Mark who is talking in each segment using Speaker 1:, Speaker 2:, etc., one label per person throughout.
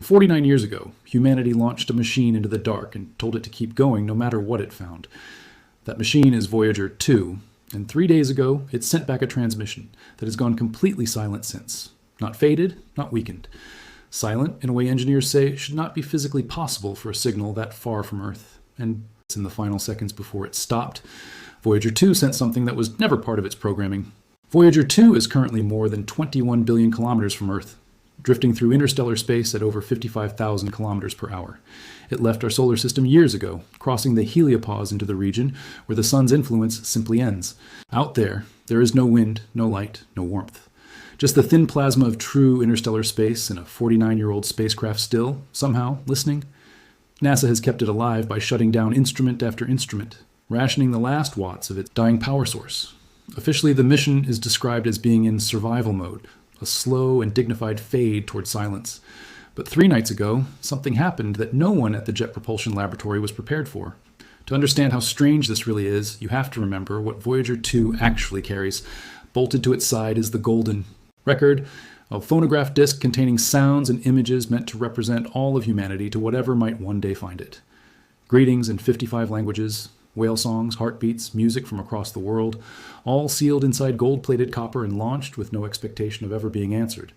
Speaker 1: 49 years ago, humanity launched a machine into the dark and told it to keep going no matter what it found. That machine is Voyager 2, and 3 days ago, it sent back a transmission that has gone completely silent since. Not faded, not weakened. Silent in a way engineers say should not be physically possible for a signal that far from Earth. And in the final seconds before it stopped, Voyager 2 sent something that was never part of its programming. Voyager 2 is currently more than 21 billion kilometers from Earth, drifting through interstellar space at over 55,000 kilometers per hour. It left our solar system years ago, crossing the heliopause into the region where the sun's influence simply ends. Out there is no wind, no light, no warmth. Just the thin plasma of true interstellar space and a 49-year-old spacecraft still, somehow, listening. NASA has kept it alive by shutting down instrument after instrument, rationing the last watts of its dying power source. Officially, the mission is described as being in survival mode, a slow and dignified fade toward silence. But 3 nights ago, something happened that no one at the Jet Propulsion Laboratory was prepared for. To understand how strange this really is, you have to remember what Voyager 2 actually carries. Bolted to its side is the golden record, a phonograph disc containing sounds and images meant to represent all of humanity to whatever might one day find it. Greetings in 55 languages, whale songs, heartbeats, music from across the world, all sealed inside gold-plated copper and launched with no expectation of ever being answered.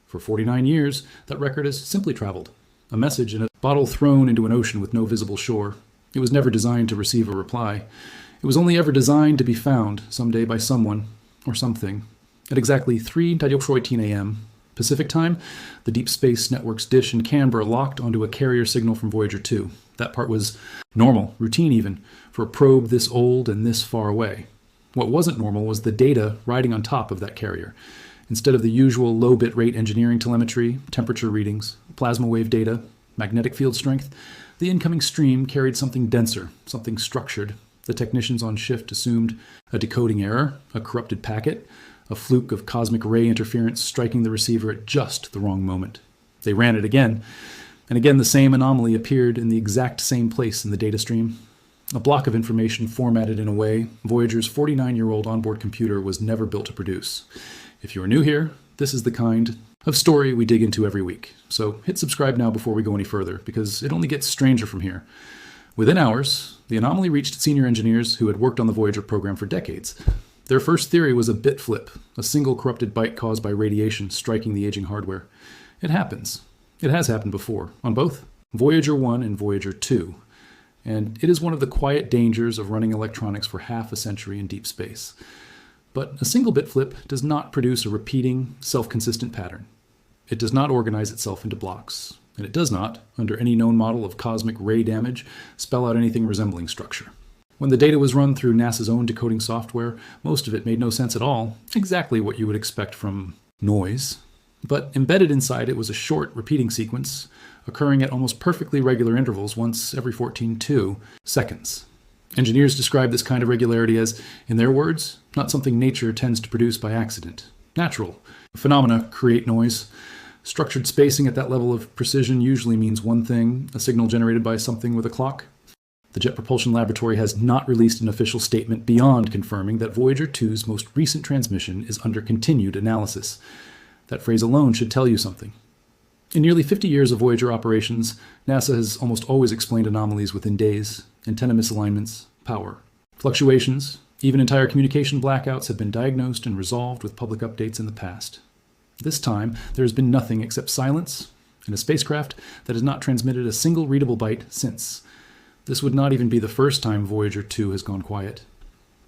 Speaker 1: For 49 years, that record has simply traveled. A message in a bottle thrown into an ocean with no visible shore. It was never designed to receive a reply. It was only ever designed to be found someday by someone or something. At exactly 3:18 a.m. Pacific time, the Deep Space Network's dish in Canberra locked onto a carrier signal from Voyager 2. That part was normal, routine even, for a probe this old and this far away. What wasn't normal was the data riding on top of that carrier. Instead of the usual low bit rate engineering telemetry, temperature readings, plasma wave data, magnetic field strength, the incoming stream carried something denser, something structured. The technicians on shift assumed a decoding error, a corrupted packet, a fluke of cosmic ray interference striking the receiver at just the wrong moment. They ran it again, and again the same anomaly appeared in the exact same place in the data stream. A block of information formatted in a way Voyager's 49-year-old onboard computer was never built to produce. If you are new here, this is the kind of story we dig into every week. So hit subscribe now before we go any further, because it only gets stranger from here. Within hours, the anomaly reached senior engineers who had worked on the Voyager program for decades. Their first theory was a bit flip, a single corrupted byte caused by radiation striking the aging hardware. It happens. It has happened before, on both Voyager 1 and Voyager 2. And it is one of the quiet dangers of running electronics for half a century in deep space. But a single bit flip does not produce a repeating, self-consistent pattern. It does not organize itself into blocks. And it does not, under any known model of cosmic ray damage, spell out anything resembling structure. When the data was run through NASA's own decoding software, most of it made no sense at all, exactly what you would expect from noise. But embedded inside it was a short, repeating sequence, occurring at almost perfectly regular intervals once every 14.2 seconds. Engineers describe this kind of regularity as, in their words, not something nature tends to produce by accident. Natural. Phenomena create noise. Structured spacing at that level of precision usually means one thing, a signal generated by something with a clock. The Jet Propulsion Laboratory has not released an official statement beyond confirming that Voyager 2's most recent transmission is under continued analysis. That phrase alone should tell you something. In nearly 50 years of Voyager operations, NASA has almost always explained anomalies within days, antenna misalignments, power. Fluctuations, even entire communication blackouts have been diagnosed and resolved with public updates in the past. This time, there has been nothing except silence and a spacecraft that has not transmitted a single readable byte since. This would not even be the first time Voyager 2 has gone quiet.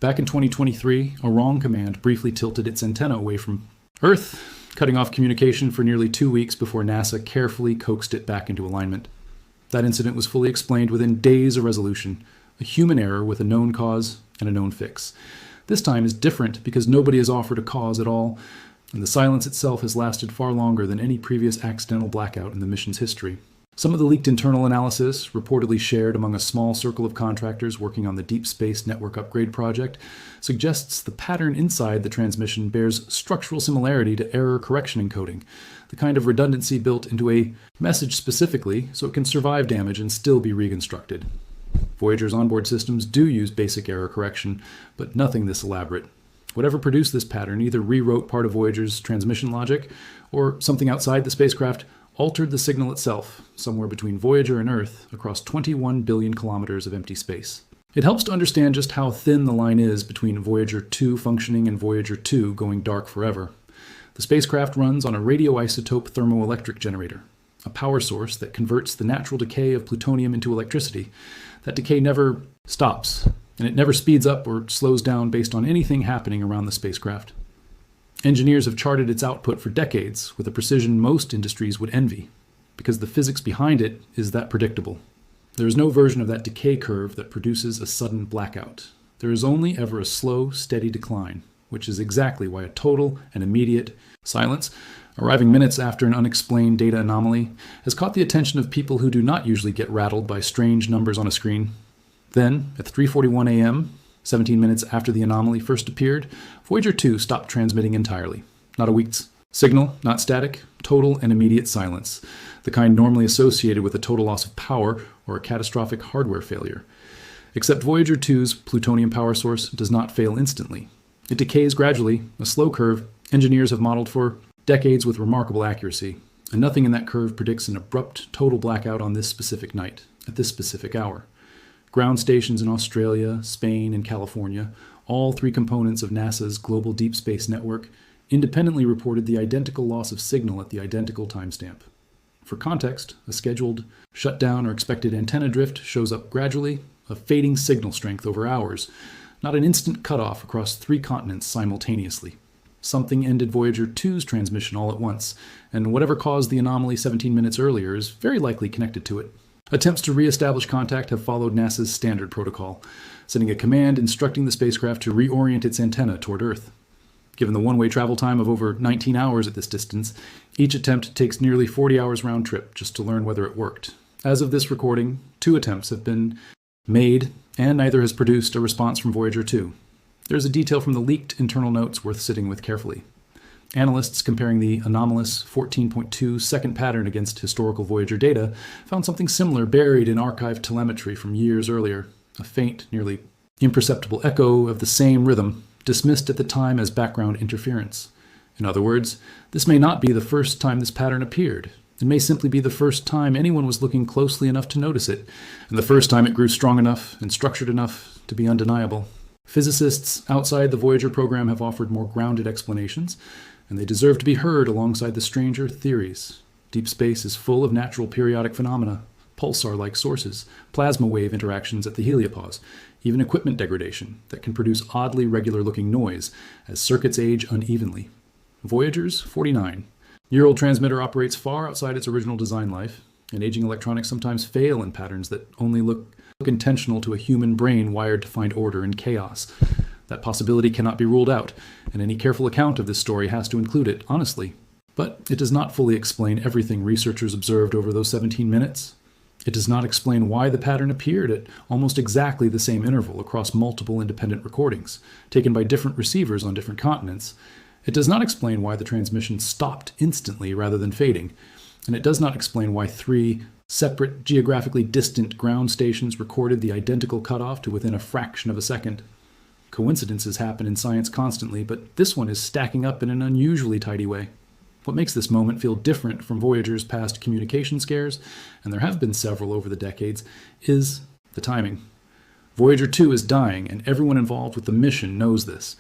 Speaker 1: Back in 2023, a wrong command briefly tilted its antenna away from Earth, cutting off communication for nearly 2 weeks before NASA carefully coaxed it back into alignment. That incident was fully explained within days of resolution, a human error with a known cause and a known fix. This time is different because nobody has offered a cause at all, and the silence itself has lasted far longer than any previous accidental blackout in the mission's history. Some of the leaked internal analysis, reportedly shared among a small circle of contractors working on the Deep Space Network Upgrade project, suggests the pattern inside the transmission bears structural similarity to error correction encoding, the kind of redundancy built into a message specifically so it can survive damage and still be reconstructed. Voyager's onboard systems do use basic error correction, but nothing this elaborate. Whatever produced this pattern either rewrote part of Voyager's transmission logic, or something outside the spacecraft altered the signal itself, somewhere between Voyager and Earth, across 21 billion kilometers of empty space. It helps to understand just how thin the line is between Voyager 2 functioning and Voyager 2 going dark forever. The spacecraft runs on a radioisotope thermoelectric generator, a power source that converts the natural decay of plutonium into electricity. That decay never stops, and it never speeds up or slows down based on anything happening around the spacecraft. Engineers have charted its output for decades with a precision most industries would envy, because the physics behind it is that predictable. There is no version of that decay curve that produces a sudden blackout. There is only ever a slow, steady decline, which is exactly why a total and immediate silence, arriving minutes after an unexplained data anomaly, has caught the attention of people who do not usually get rattled by strange numbers on a screen. Then, at 3:41 a.m., 17 minutes after the anomaly first appeared, Voyager 2 stopped transmitting entirely. Not a week's signal, not static, total and immediate silence, the kind normally associated with a total loss of power or a catastrophic hardware failure. Except Voyager 2's plutonium power source does not fail instantly. It decays gradually, a slow curve engineers have modeled for decades with remarkable accuracy, and nothing in that curve predicts an abrupt total blackout on this specific night, at this specific hour. Ground stations in Australia, Spain, and California, all three components of NASA's global deep space network, independently reported the identical loss of signal at the identical timestamp. For context, a scheduled shutdown or expected antenna drift shows up gradually, a fading signal strength over hours, not an instant cutoff across 3 continents simultaneously. Something ended Voyager 2's transmission all at once, and whatever caused the anomaly 17 minutes earlier is very likely connected to it. Attempts to re-establish contact have followed NASA's standard protocol, sending a command instructing the spacecraft to reorient its antenna toward Earth. Given the one-way travel time of over 19 hours at this distance, each attempt takes nearly 40 hours round trip just to learn whether it worked. As of this recording, 2 attempts have been made, and neither has produced a response from Voyager 2. There's a detail from the leaked internal notes worth sitting with carefully. Analysts comparing the anomalous 14.2-second pattern against historical Voyager data found something similar buried in archived telemetry from years earlier, a faint, nearly imperceptible echo of the same rhythm, dismissed at the time as background interference. In other words, this may not be the first time this pattern appeared. It may simply be the first time anyone was looking closely enough to notice it, and the first time it grew strong enough and structured enough to be undeniable. Physicists outside the Voyager program have offered more grounded explanations, and they deserve to be heard alongside the stranger theories. Deep space is full of natural periodic phenomena, pulsar-like sources, plasma wave interactions at the heliopause, even equipment degradation that can produce oddly regular-looking noise as circuits age unevenly. Voyager's 49-year-old transmitter operates far outside its original design life, and aging electronics sometimes fail in patterns that only look intentional to a human brain wired to find order in chaos. That possibility cannot be ruled out, and any careful account of this story has to include it, honestly. But it does not fully explain everything researchers observed over those 17 minutes. It does not explain why the pattern appeared at almost exactly the same interval across multiple independent recordings, taken by different receivers on different continents. It does not explain why the transmission stopped instantly rather than fading, and it does not explain why 3 separate, geographically distant ground stations recorded the identical cutoff to within a fraction of a second. Coincidences happen in science constantly, but this one is stacking up in an unusually tidy way. What makes this moment feel different from Voyager's past communication scares, and there have been several over the decades, is the timing. Voyager 2 is dying, and everyone involved with the mission knows this.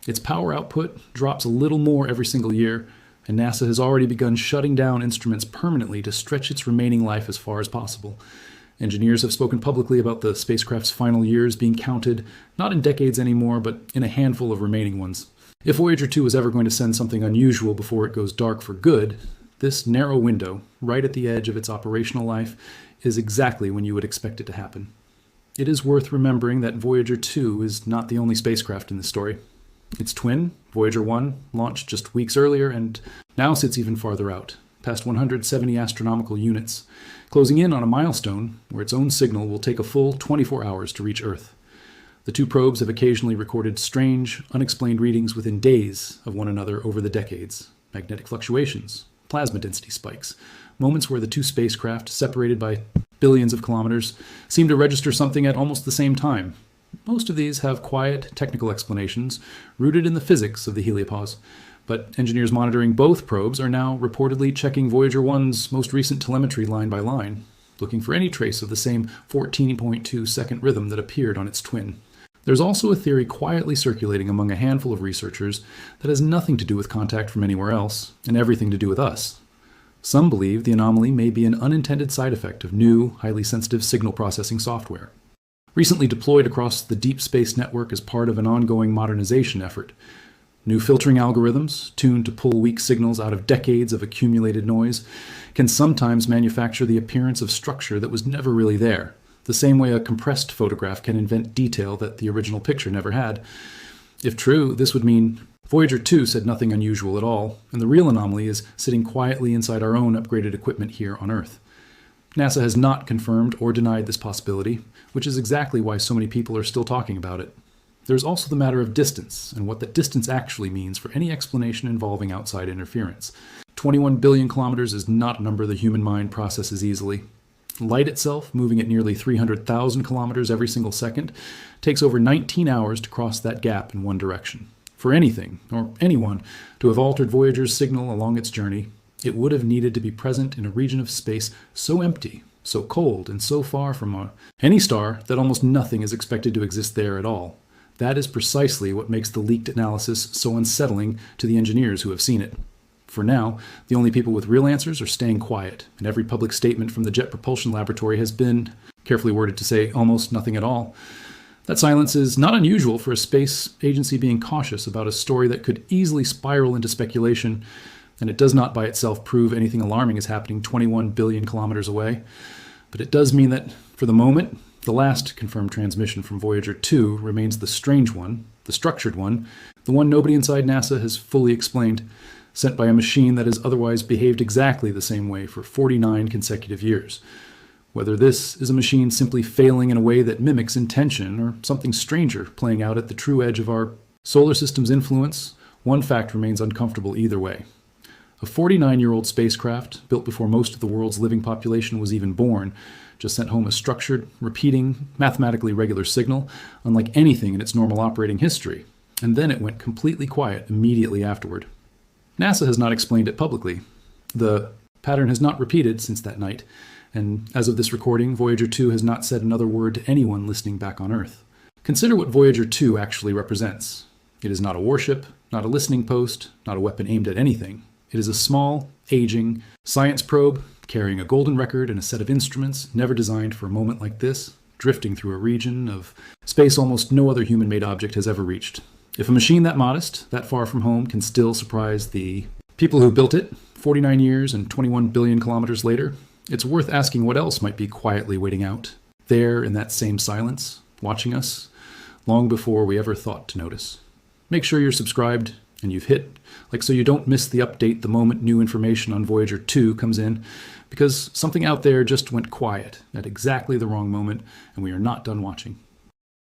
Speaker 1: Its power output drops a little more every single year, and NASA has already begun shutting down instruments permanently to stretch its remaining life as far as possible. Engineers have spoken publicly about the spacecraft's final years being counted not in decades anymore, but in a handful of remaining ones. If Voyager 2 is ever going to send something unusual before it goes dark for good, this narrow window, right at the edge of its operational life, is exactly when you would expect it to happen. It is worth remembering that Voyager 2 is not the only spacecraft in this story. Its twin, Voyager 1, launched just weeks earlier and now sits even farther out, past 170 astronomical units, closing in on a milestone where its own signal will take a full 24 hours to reach Earth. The 2 probes have occasionally recorded strange, unexplained readings within days of one another over the decades. Magnetic fluctuations, plasma density spikes, moments where the 2 spacecraft, separated by billions of kilometers, seem to register something at almost the same time. Most of these have quiet, technical explanations rooted in the physics of the heliopause, But engineers monitoring both probes are now reportedly checking Voyager 1's most recent telemetry line by line, looking for any trace of the same 14.2-second rhythm that appeared on its twin. There's also a theory quietly circulating among a handful of researchers that has nothing to do with contact from anywhere else and everything to do with us. Some believe the anomaly may be an unintended side effect of new, highly sensitive signal processing software. Recently deployed across the deep space network as part of an ongoing modernization effort, new filtering algorithms, tuned to pull weak signals out of decades of accumulated noise, can sometimes manufacture the appearance of structure that was never really there, the same way a compressed photograph can invent detail that the original picture never had. If true, this would mean Voyager 2 said nothing unusual at all, and the real anomaly is sitting quietly inside our own upgraded equipment here on Earth. NASA has not confirmed or denied this possibility, which is exactly why so many people are still talking about it. There's also the matter of distance, and what that distance actually means for any explanation involving outside interference. 21 billion kilometers is not a number the human mind processes easily. Light itself, moving at nearly 300,000 kilometers every single second, takes over 19 hours to cross that gap in one direction. For anything, or anyone, to have altered Voyager's signal along its journey, it would have needed to be present in a region of space so empty, so cold, and so far from any star that almost nothing is expected to exist there at all. That is precisely what makes the leaked analysis so unsettling to the engineers who have seen it. For now, the only people with real answers are staying quiet, and every public statement from the Jet Propulsion Laboratory has been, carefully worded to say, almost nothing at all. That silence is not unusual for a space agency being cautious about a story that could easily spiral into speculation, and it does not by itself prove anything alarming is happening 21 billion kilometers away. But it does mean that, for the moment, the last confirmed transmission from Voyager 2 remains the strange one, the structured one, the one nobody inside NASA has fully explained, sent by a machine that has otherwise behaved exactly the same way for 49 consecutive years. Whether this is a machine simply failing in a way that mimics intention, or something stranger playing out at the true edge of our solar system's influence, one fact remains uncomfortable either way. A 49-year-old spacecraft, built before most of the world's living population was even born, just sent home a structured, repeating, mathematically regular signal, unlike anything in its normal operating history, and then it went completely quiet immediately afterward. NASA has not explained it publicly. The pattern has not repeated since that night, and as of this recording, Voyager 2 has not said another word to anyone listening back on Earth. Consider what Voyager 2 actually represents. It is not a warship, not a listening post, not a weapon aimed at anything. It is a small, aging, science probe carrying a golden record and a set of instruments never designed for a moment like this, drifting through a region of space almost no other human-made object has ever reached. If a machine that modest, that far from home, can still surprise the people who built it 49 years and 21 billion kilometers later, it's worth asking what else might be quietly waiting out, there in that same silence, watching us, long before we ever thought to notice. Make sure you're subscribed and you've hit, so you don't miss the update the moment new information on Voyager 2 comes in, because something out there just went quiet at exactly the wrong moment, and we are not done watching.